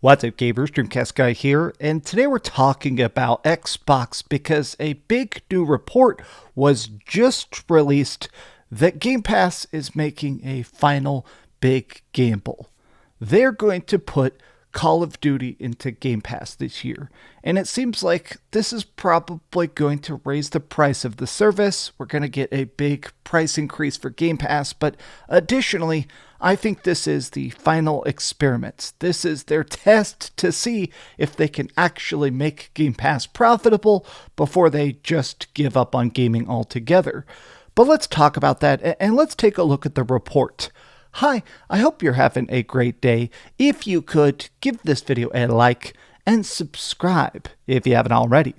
What's up, gamers? DreamcastGuy here, and today we're talking about Xbox because a big new report was just released that Game Pass is making a final big gamble. They're going to put Call of Duty into Game Pass this year, and it seems like this is probably going to raise the price of the service. We're going to get a big price increase for Game Pass, but additionally, I think this is the final experiment. This is their test to see if they can actually make Game Pass profitable before they just give up on gaming altogether. But let's talk about that, and let's take a look at the report. Hi, I hope you're having a great day. If you could, give this video a like and subscribe if you haven't already.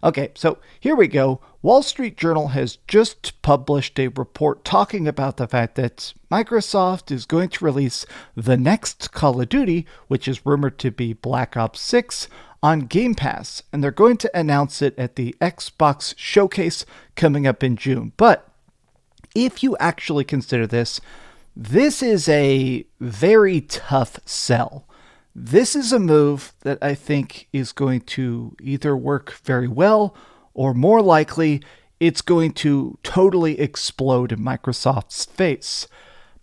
Okay, so here we go. Wall Street Journal has just published a report talking about the fact that Microsoft is going to release the next Call of Duty, which is rumored to be Black Ops 6, on Game Pass, and they're going to announce it at the Xbox Showcase coming up in June. But if you actually consider this is a very tough sell. This is a move that I think is going to either work very well or more likely it's going to totally explode in Microsoft's face.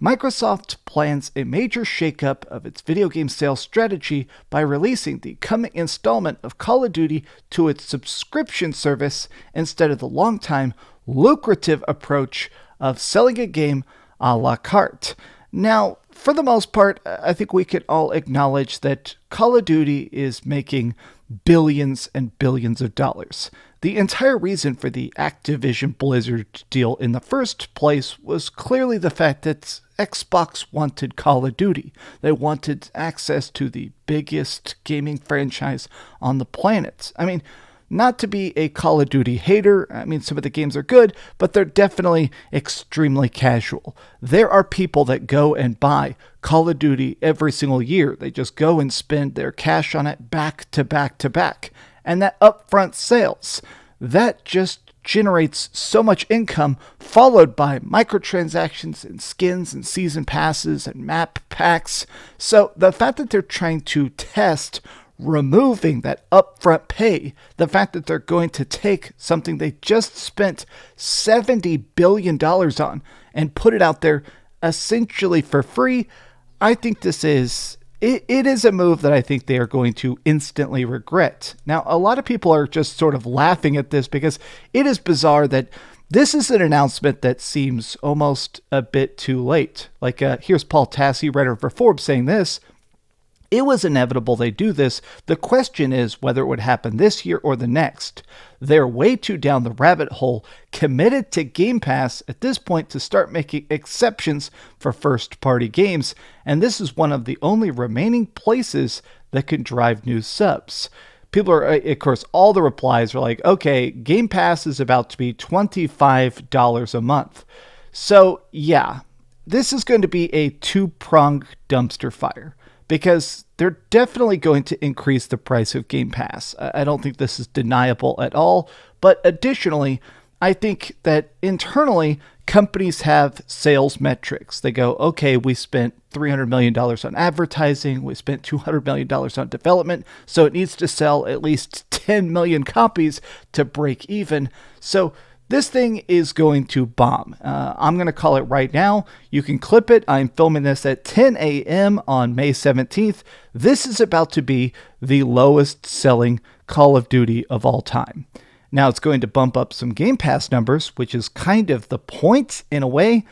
Microsoft plans a major shakeup of its video game sales strategy by releasing the coming installment of Call of Duty to its subscription service instead of the long-time lucrative approach of selling a game a la carte. Now, for the most part, I think we can all acknowledge that Call of Duty is making billions and billions of dollars. The entire reason for the Activision Blizzard deal in the first place was clearly the fact that Xbox wanted Call of Duty. They wanted access to the biggest gaming franchise on the planet. I mean, not to be a Call of Duty hater, I mean, some of the games are good, but they're definitely extremely casual. There are people that go and buy Call of Duty every single year. They just go and spend their cash on it back to back to back. And that upfront sales, that just generates so much income, followed by microtransactions and skins and season passes and map packs. So the fact that they're trying to test removing that upfront pay, the fact that they're going to take something they just spent $70 billion on and put it out there essentially for free, I think this is, it is a move that I think they are going to instantly regret. Now, a lot of people are just sort of laughing at this because it is bizarre that this is an announcement that seems almost a bit too late. Like, here's Paul Tassi, writer for Forbes, saying this: "It was inevitable they do this. The question is whether it would happen this year or the next. They're way too down the rabbit hole, committed to Game Pass at this point to start making exceptions for first-party games, and this is one of the only remaining places that can drive new subs." People are, of course, all the replies are like, okay, Game Pass is about to be $25 a month. So, yeah, this is going to be a two-pronged dumpster fire, because they're definitely going to increase the price of Game Pass. I don't think this is deniable at all. But additionally, I think that internally, companies have sales metrics. They go, okay, we spent $300 million on advertising. We spent $200 million on development. So it needs to sell at least 10 million copies to break even. So this thing is going to bomb. I'm going to call it right now. You can clip it. I'm filming this at 10 a.m. on May 17th. This is about to be the lowest selling Call of Duty of all time. Now, it's going to bump up some Game Pass numbers, which is kind of the point in a way.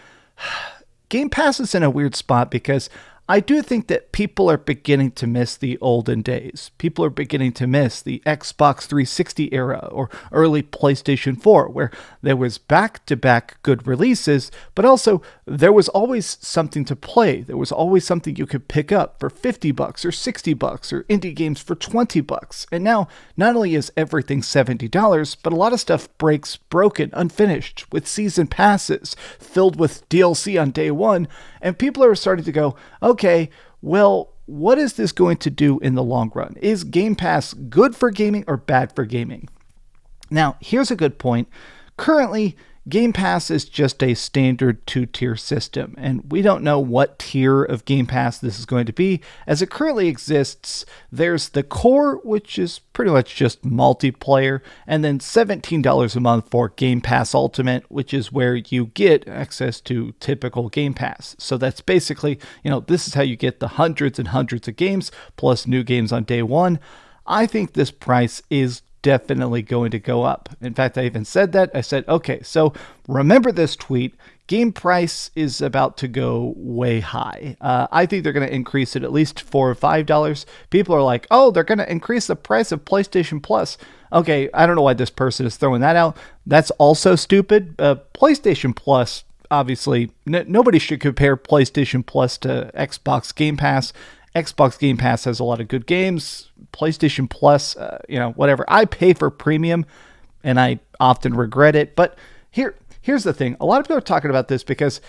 Game Pass is in a weird spot because I do think that people are beginning to miss the olden days. People are beginning to miss the Xbox 360 era or early PlayStation 4, where there was back-to-back good releases, but also there was always something to play. There was always something you could pick up for $50 or $60 or indie games for $20. And now, not only is everything $70, but a lot of stuff breaks broken, unfinished, with season passes, filled with DLC on day one, and people are starting to go, okay, well, what is this going to do in the long run? Is Game Pass good for gaming or bad for gaming? Now, here's a good point. Currently, Game Pass is just a standard two-tier system, and we don't know what tier of Game Pass this is going to be. As it currently exists, there's the core, which is pretty much just multiplayer, and then $17 a month for Game Pass Ultimate, which is where you get access to typical Game Pass. So that's basically, this is how you get the hundreds and hundreds of games, plus new games on day one. I think this price is definitely going to go up. In fact, I even said that. I said, okay, so remember this tweet. Game price is about to go way high. I think they're going to increase it at least $4 or $5. People are like, oh, they're going to increase the price of PlayStation Plus. Okay, I don't know why this person is throwing that out. That's also stupid. PlayStation Plus, obviously, nobody should compare PlayStation Plus to Xbox Game Pass. Xbox Game Pass has a lot of good games. PlayStation Plus, whatever. I pay for premium, and I often regret it. But here's the thing. A lot of people are talking about this because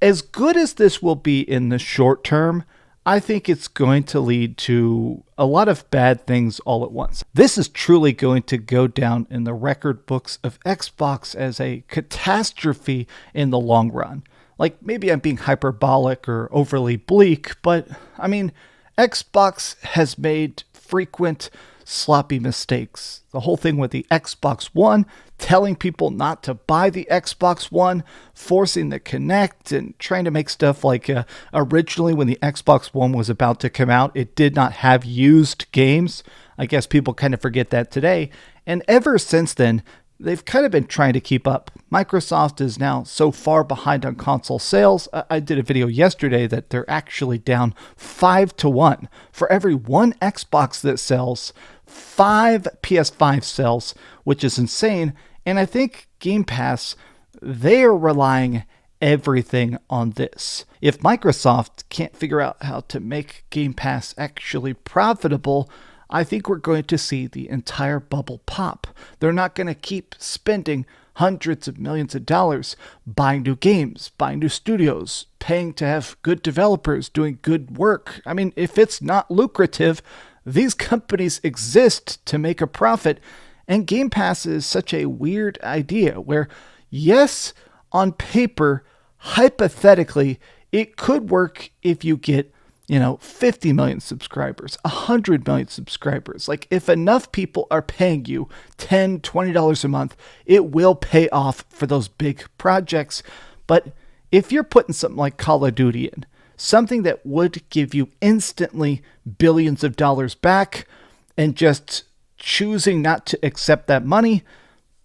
as good as this will be in the short term, I think it's going to lead to a lot of bad things all at once. This is truly going to go down in the record books of Xbox as a catastrophe in the long run. Like, maybe I'm being hyperbolic or overly bleak, but I mean, Xbox has made frequent sloppy mistakes. The whole thing with the Xbox One, telling people not to buy the Xbox One, forcing the Kinect, and trying to make stuff like originally when the Xbox One was about to come out, it did not have used games. I guess people kind of forget that today. And ever since then, they've kind of been trying to keep up. Microsoft is now so far behind on console sales. I did a video yesterday that they're actually down 5-1. For every one Xbox that sells, 5 PS5 sells, which is insane. And I think Game Pass, they are relying everything on this. If Microsoft can't figure out how to make Game Pass actually profitable, I think we're going to see the entire bubble pop. They're not going to keep spending hundreds of millions of dollars buying new games, buying new studios, paying to have good developers doing good work. I mean, if it's not lucrative, these companies exist to make a profit, and Game Pass is such a weird idea where, yes, on paper, hypothetically, it could work if you get 50 million subscribers, 100 million subscribers. Like, if enough people are paying you $10, $20 a month, it will pay off for those big projects. But if you're putting something like Call of Duty in, something that would give you instantly billions of dollars back, and just choosing not to accept that money,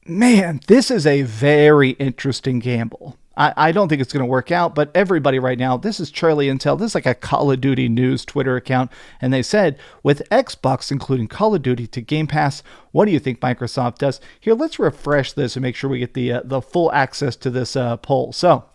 man, this is a very interesting gamble. I don't think it's going to work out, but everybody right now, this is Charlie Intel. This is like a Call of Duty news Twitter account. And they said, with Xbox including Call of Duty to Game Pass, what do you think Microsoft does? Here, let's refresh this and make sure we get the full access to this poll. So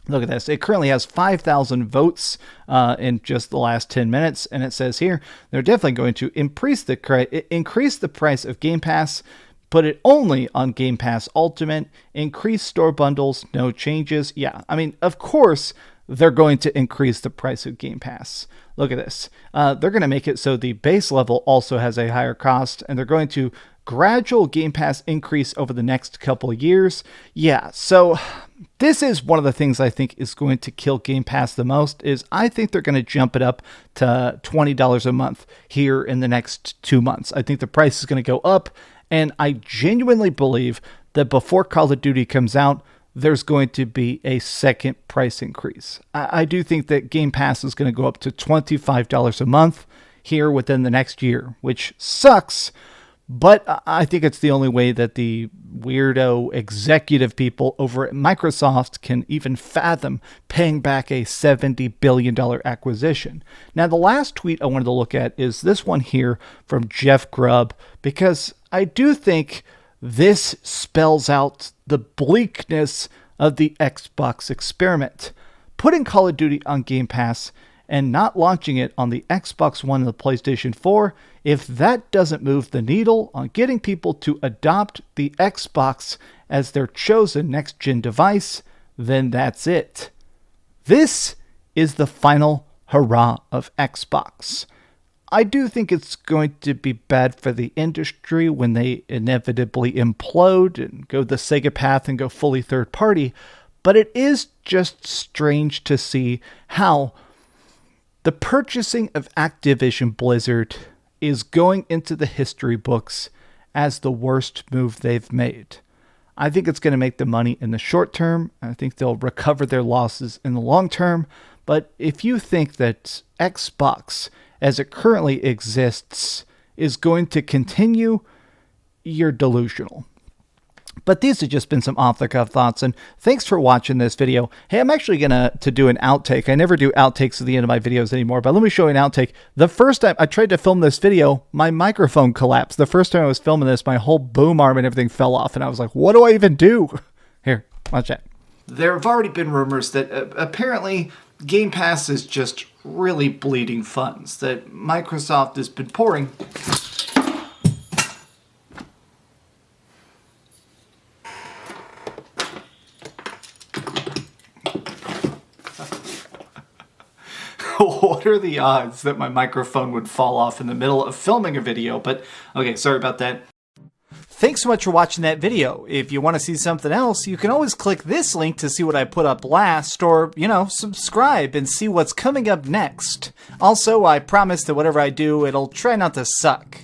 look at this. It currently has 5,000 votes in just the last 10 minutes. And it says here, they're definitely going to increase the price of Game Pass, put it only on Game Pass Ultimate, increase store bundles, no changes. Yeah, I mean, of course, they're going to increase the price of Game Pass. Look at this. They're going to make it so the base level also has a higher cost, and they're going to gradual Game Pass increase over the next couple of years. Yeah, so this is one of the things I think is going to kill Game Pass the most, is I think they're going to jump it up to $20 a month here in the next 2 months. I think the price is going to go up. And I genuinely believe that before Call of Duty comes out, there's going to be a second price increase. I do think that Game Pass is going to go up to $25 a month here within the next year, which sucks. But I think it's the only way that the weirdo executive people over at Microsoft can even fathom paying back a $70 billion acquisition. Now, the last tweet I wanted to look at is this one here from Jeff Grubb, because I do think this spells out the bleakness of the Xbox experiment. Putting Call of Duty on Game Pass and not launching it on the Xbox One and the PlayStation 4, if that doesn't move the needle on getting people to adopt the Xbox as their chosen next-gen device, then that's it. This is the final hurrah of Xbox. I do think it's going to be bad for the industry when they inevitably implode and go the Sega path and go fully third party. But it is just strange to see how the purchasing of Activision Blizzard is going into the history books as the worst move they've made. I think it's going to make the money in the short term. I think they'll recover their losses in the long term. But if you think that Xbox, as it currently exists, is going to continue, you're delusional. But these have just been some off-the-cuff thoughts, and thanks for watching this video. Hey, I'm actually going to do an outtake. I never do outtakes at the end of my videos anymore, but let me show you an outtake. The first time I tried to film this video, my microphone collapsed. The first time I was filming this, my whole boom arm and everything fell off, and I was like, what do I even do? Here, watch that. There have already been rumors that apparently Game Pass is just really bleeding funds, that Microsoft has been pouring... What are the odds that my microphone would fall off in the middle of filming a video? But, okay, sorry about that. Thanks so much for watching that video. If you want to see something else, you can always click this link to see what I put up last, or, subscribe and see what's coming up next. Also, I promise that whatever I do, it'll try not to suck.